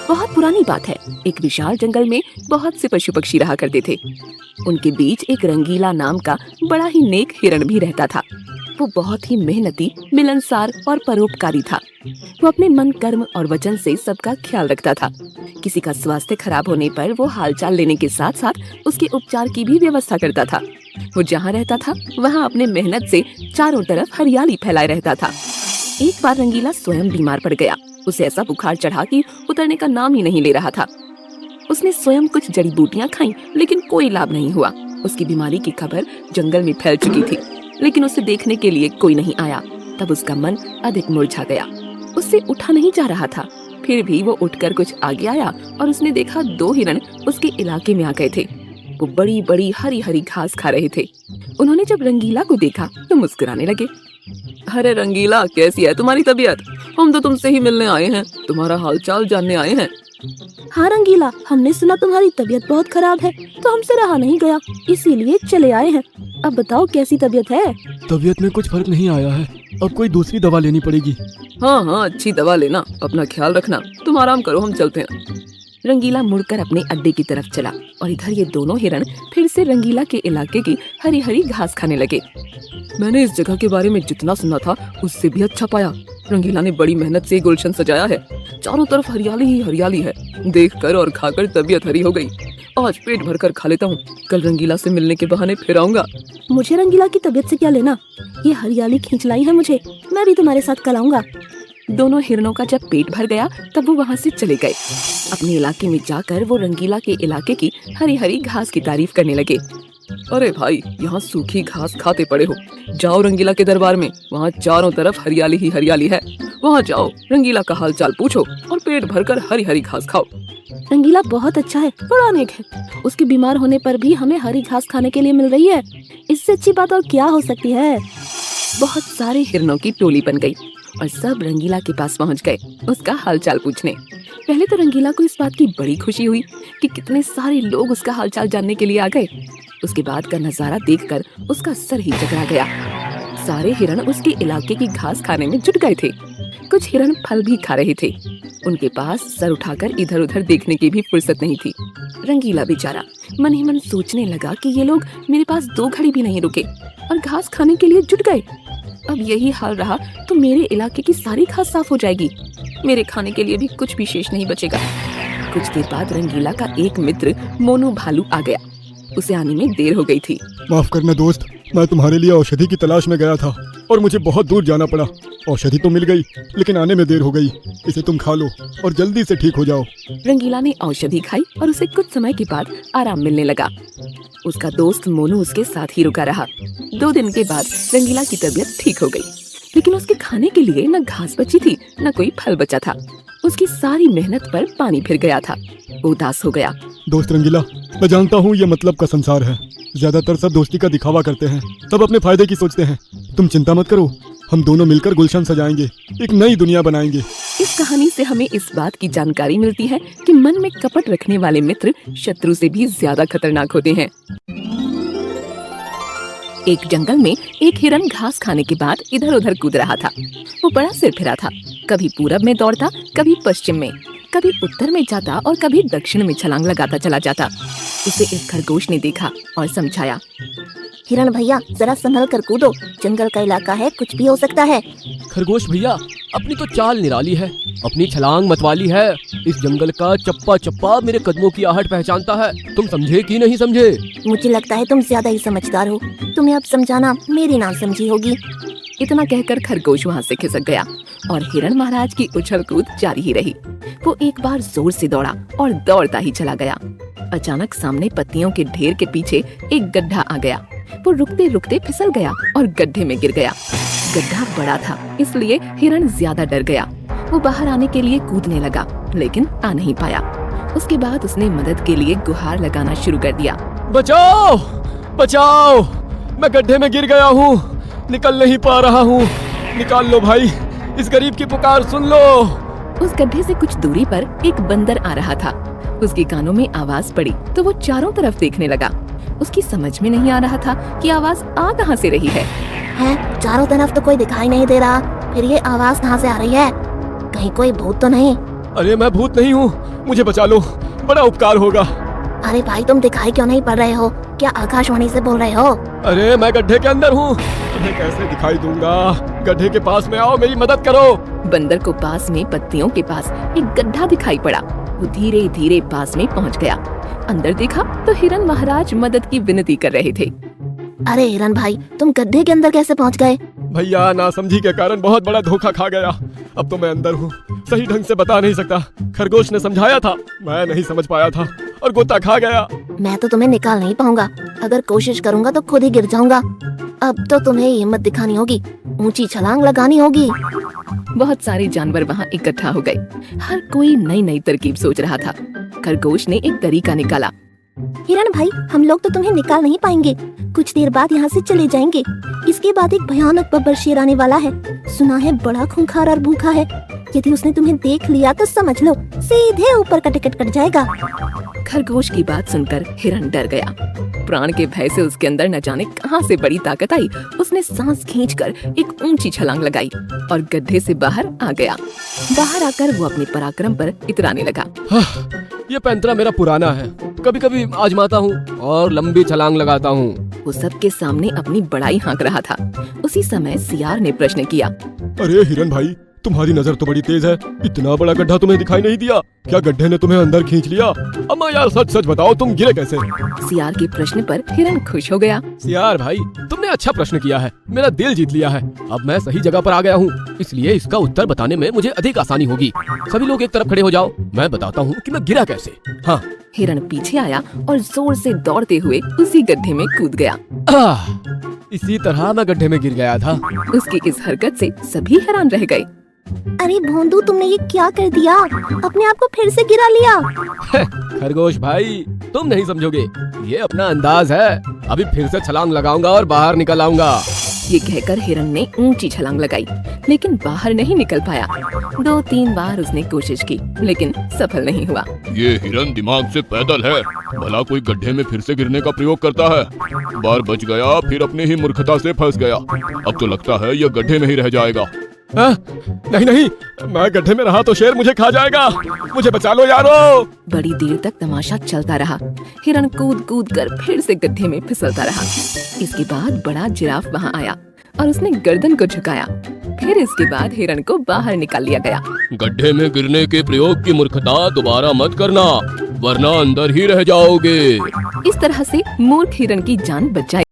बहुत पुरानी बात है। एक विशाल जंगल में बहुत से पशु पक्षी रहा करते थे। उनके बीच एक रंगीला नाम का बड़ा ही नेक हिरण भी रहता था। वो बहुत ही मेहनती, मिलनसार और परोपकारी था। वो अपने मन, कर्म और वचन से सबका ख्याल रखता था। किसी का स्वास्थ्य खराब होने पर वो हालचाल लेने के साथ साथ उसके उपचार की भी व्यवस्था करता था। वो जहाँ रहता था वहाँ अपने मेहनत से चारों तरफ हरियाली फैलाए रहता था। एक बार रंगीला स्वयं बीमार पड़ गया। उसे ऐसा बुखार चढ़ा कि उतरने का नाम ही नहीं ले रहा था। उसने स्वयं कुछ जड़ी बूटियां खाईं, लेकिन कोई लाभ नहीं हुआ। उसकी बीमारी की खबर जंगल में फैल चुकी थी, लेकिन उसे देखने के लिए कोई नहीं आया। तब उसका मन अधिक मुरझा गया। उससे उठा नहीं जा रहा था। फिर भी वो उठकर कुछ आगे आया और उसने देखा 2 हिरण उसके इलाके में आ गए थे। वो बड़ी बड़ी हरी हरी घास खा रहे थे। उन्होंने जब रंगीला को देखा तो मुस्कुराने लगे। अरे रंगीला, कैसी है तुम्हारी तबीयत? हम तो तुमसे ही मिलने आए हैं, तुम्हारा हालचाल जानने आए हैं। हाँ रंगीला, हमने सुना तुम्हारी तबीयत बहुत खराब है, तो हमसे रहा नहीं गया, इसीलिए चले आए हैं। अब बताओ कैसी तबीयत है? तबीयत में कुछ फर्क नहीं आया है, अब कोई दूसरी दवा लेनी पड़ेगी। हाँ, अच्छी दवा लेना, अपना ख्याल रखना। तुम आराम करो, हम चलते हैं। रंगीला मुड़कर अपने अड्डे की तरफ चला और इधर ये दोनों हिरण फिर से रंगीला के इलाके की हरी हरी घास खाने लगे। मैंने इस जगह के बारे में जितना सुना था उससे भी अच्छा पाया। रंगीला ने बड़ी मेहनत से गुलशन सजाया है। चारों तरफ हरियाली ही हरियाली है। देखकर और खाकर तबीयत हरी हो गई। आज पेट भरकर खा लेता हूँ, कल रंगीला से मिलने के बहाने फिर आऊंगा। मुझे रंगीला की तबीयत से क्या लेना? ये हरियाली खींच लाई है मुझे, मैं भी तुम्हारे साथ कल आऊंगा। दोनों हिरणों का जब पेट भर गया तब वो वहाँ से चले गए। अपने इलाके में जाकर वो रंगीला के इलाके की हरी हरी घास की तारीफ करने लगे। अरे भाई, यहाँ सूखी घास खाते पड़े हो। जाओ रंगीला के दरबार में, वहाँ चारों तरफ हरियाली ही हरियाली है। वहाँ जाओ, रंगीला का हालचाल पूछो और पेट भरकर हरी हरी घास खाओ। रंगीला बहुत अच्छा है, बड़ा नेक है। उसके बीमार होने पर भी हमें हरी घास खाने के लिए मिल रही है। इससे अच्छी बात और क्या हो सकती है? बहुत सारे हिरणों की टोली बन गई और सब रंगीला के पास पहुंच गए उसका हालचाल पूछने। पहले तो रंगीला को इस बात की बड़ी खुशी हुई कि कितने सारे लोग उसका हालचाल जानने के लिए आ गए। उसके बाद का नजारा देखकर उसका सर ही चकरा गया। सारे हिरण उसके इलाके की घास खाने में जुट गए थे। कुछ हिरण फल भी खा रहे थे। उनके पास सर उठाकर इधर उधर देखने की भी फुर्सत नहीं थी। रंगीला बेचारा मन ही मन सोचने लगा कि ये लोग मेरे पास 2 घड़ी भी नहीं रुके और घास खाने के लिए जुट गए। अब यही हाल रहा तो मेरे इलाके की सारी घास साफ हो जाएगी। मेरे खाने के लिए भी कुछ भी शेष नहीं बचेगा। कुछ देर बाद रंगीला का एक मित्र मोनू भालू आ गया। उसे आने में देर हो गई थी। माफ करना दोस्त, मैं तुम्हारे लिए औषधि की तलाश में गया था और मुझे बहुत दूर जाना पड़ा। औषधि तो मिल गई, लेकिन आने में देर हो गई। इसे तुम खा लो और जल्दी से ठीक हो जाओ। रंगीला ने औषधि खाई और उसे कुछ समय के बाद आराम मिलने लगा। उसका दोस्त मोनू उसके साथ ही रुका रहा। 2 दिन के बाद रंगीला की तबीयत ठीक हो गई, लेकिन उसके खाने के लिए न घास बची थी न कोई फल बचा था। उसकी सारी मेहनत पर पानी फिर गया था। वो उदास हो गया। दोस्त रंगीला, मैं जानता हूँ ये मतलब का संसार है। ज्यादातर सब दोस्ती का दिखावा करते हैं, सब अपने फायदे की सोचते हैं। तुम चिंता मत करो, हम दोनों मिलकर गुलशन सजाएंगे, एक नई दुनिया बनाएंगे। इस कहानी से हमें इस बात की जानकारी मिलती है कि मन में कपट रखने वाले मित्र शत्रु से भी ज्यादा खतरनाक होते हैं। एक जंगल में एक हिरण घास खाने के बाद इधर उधर कूद रहा था। वो बड़ा सिरफिरा था। कभी पूरब में दौड़ता, कभी पश्चिम में, कभी उत्तर में जाता और कभी दक्षिण में छलांग लगाता चला जाता। उसे एक खरगोश ने देखा और समझाया। हिरण भैया, जरा संभल कर कूदो, जंगल का इलाका है, कुछ भी हो सकता है। खरगोश भैया, अपनी तो चाल निराली है, अपनी छलांग मतवाली है। इस जंगल का चप्पा चप्पा मेरे कदमों की आहट पहचानता है। तुम समझे कि नहीं समझे? मुझे लगता है तुम ज्यादा ही समझदार हो। तुम्हें अब समझाना मेरी ना समझी होगी। इतना कहकर खरगोश वहाँ से खिसक गया और हिरण महाराज की उछल कूद जारी ही रही। वो एक बार जोर से दौड़ा और दौड़ता ही चला गया। अचानक सामने पत्तियों के ढेर के पीछे एक गड्ढा आ गया। वो रुकते रुकते फिसल गया और गड्ढे में गिर गया। गड्ढा बड़ा था, इसलिए हिरण ज्यादा डर गया। वो बाहर आने के लिए कूदने लगा, लेकिन आ नहीं पाया। उसके बाद उसने मदद के लिए गुहार लगाना शुरू कर दिया। बचाओ बचाओ, मैं गड्ढे में गिर गया हूँ, निकल नहीं पा रहा हूँ। निकाल लो भाई, इस गरीब की पुकार सुन लो। उस गड्ढे से कुछ दूरी पर एक बंदर आ रहा था। उसके कानों में आवाज पड़ी तो वो चारों तरफ देखने लगा। उसकी समझ में नहीं आ रहा था कि आवाज आ कहाँ से रही है। चारों तरफ तो कोई दिखाई नहीं दे रहा, फिर ये आवाज कहाँ से आ रही है? कहीं कोई भूत तो नहीं? अरे मैं भूत नहीं हूँ, मुझे बचा लो, बड़ा उपकार होगा। अरे भाई तुम दिखाई क्यों नहीं पड़ रहे हो? क्या आकाशवाणी से बोल रहे हो? अरे मैं गड्ढे के अंदर हूँ, तुम्हें कैसे दिखाई दूंगा? गड्ढे के पास में आओ, मेरी मदद करो। बंदर को पास में पत्तियों के पास एक गड्ढा दिखाई पड़ा। वो धीरे धीरे पास में पहुंच गया। अंदर देखा तो हिरन महाराज मदद की विनती कर रहे थे। अरे हिरन भाई, तुम गड्ढे के अंदर कैसे पहुंच गए? भैया नासमझी के कारण बहुत बड़ा धोखा खा गया। अब तो मैं अंदर हूँ, सही ढंग से बता नहीं सकता। खरगोश ने समझाया था, मैं नहीं समझ पाया था और गोता खा गया। मैं तो तुम्हें निकाल नहीं पाऊंगा। अगर कोशिश करूंगा तो खुद ही गिर जाऊंगा। अब तो तुम्हें हिम्मत दिखानी होगी, ऊंची छलांग लगानी होगी। बहुत सारे जानवर वहाँ इकट्ठा हो गए। हर कोई नई नई तरकीब सोच रहा था। खरगोश ने एक तरीका निकाला। हिरन भाई, हम लोग तो तुम्हें निकाल नहीं पाएंगे। कुछ देर बाद यहाँ से चले जाएंगे। इसके बाद एक भयानक बब्बर शेर आने वाला है। सुना है बड़ा खूंखार और भूखा है। यदि उसने तुम्हें देख लिया तो समझ लो सीधे ऊपर का टिकट कट जाएगा। खरगोश की बात सुनकर हिरन डर गया। प्राण के भय से उसके अंदर न जाने कहां से बड़ी ताकत आई। उसने सांस खींचकर एक ऊंची छलांग लगाई और गड्ढे से बाहर आ गया। बाहर आकर वो अपने पराक्रम पर इतराने लगा। ये पैंतरा मेरा पुराना है, कभी कभी आजमाता हूँ और लंबी छलांग लगाता हूँ। वो सबके सामने अपनी बड़ाई हाँक रहा था। उसी समय सियार ने प्रश्न किया। अरे हिरन भाई, तुम्हारी नजर तो बड़ी तेज है, इतना बड़ा गड्ढा तुम्हें दिखाई नहीं दिया? क्या गड्ढे ने तुम्हें अंदर खींच लिया? अम्मा यार सच सच बताओ, तुम गिरे कैसे? सियार के प्रश्न पर हिरन खुश हो गया। सियार भाई, तुमने अच्छा प्रश्न किया है, मेरा दिल जीत लिया है। अब मैं सही जगह पर आ गया हूँ, इसलिए इसका उत्तर बताने में मुझे अधिक आसानी होगी। सभी लोग एक तरफ खड़े हो जाओ, मैं बताता हूँ कि मैं गिरा कैसे। हाँ। हिरन पीछे आया और जोर से दौड़ते हुए उसी गड्ढे में कूद गया। इसी तरह मैं गड्ढे में गिर गया था। उसकी इस हरकत से सभी हैरान रह गए। अरे भोंदू, तुमने ये क्या कर दिया? अपने आप को फिर से गिरा लिया। खरगोश भाई, तुम नहीं समझोगे, ये अपना अंदाज है। अभी फिर से छलांग लगाऊंगा और बाहर निकल आऊंगा। ये कहकर हिरन ने ऊंची छलांग लगाई, लेकिन बाहर नहीं निकल पाया। 2-3 बार उसने कोशिश की, लेकिन सफल नहीं हुआ। ये हिरन दिमाग से पैदल है, भला कोई गड्ढे में फिर से गिरने का प्रयोग करता है। बार बच गया, फिर अपनी ही मूर्खता से फंस गया। अब तो लगता है ये गड्ढे में ही रह जाएगा। नहीं नहीं, मैं गड्ढे में रहा तो शेर मुझे खा जाएगा। मुझे बचा लो यारो। बड़ी देर तक तमाशा चलता रहा। हिरन कूद कूद कर फिर से गड्ढे में फिसलता रहा। इसके बाद बड़ा जिराफ वहाँ आया और उसने गर्दन को झुकाया। फिर इसके बाद हिरन को बाहर निकाल लिया गया। गड्ढे में गिरने के प्रयोग की मूर्खता दोबारा मत करना, वरना अंदर ही रह जाओगे। इस तरह से मूर्ख हिरन की जान बच जाएगी।